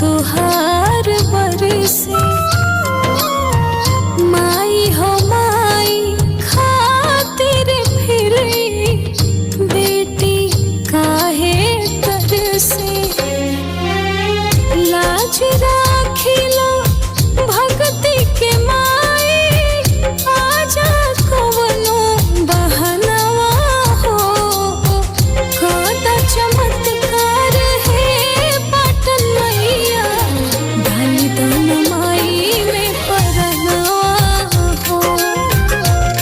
तुहार बरसे। माई हो माई खातिर फिर बेटी काहे तरसे। लाज राखिला भक्ति के माई, आजा कवनो बहनवा हो। कदा चमत्कार है पाटन मैया, ढाली दन माई में परनवा हो।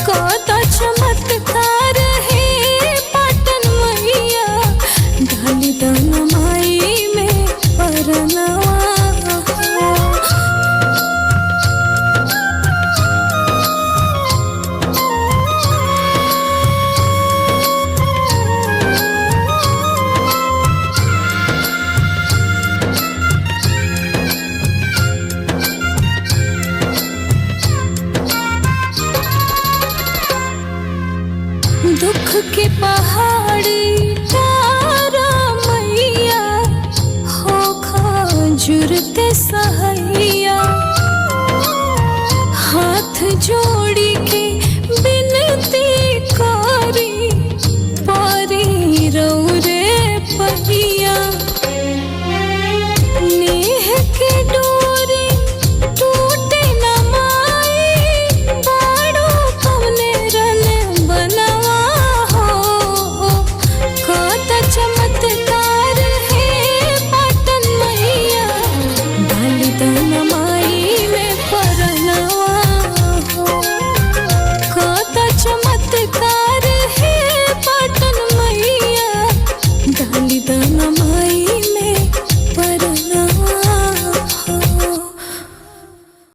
कदा चमत्कार है पाटन मैया, ढाली दन माई में परनवा हो। दुख के पहाड़ी तारा मैया, होखा जुरते सहैया। हाथ जोड़ी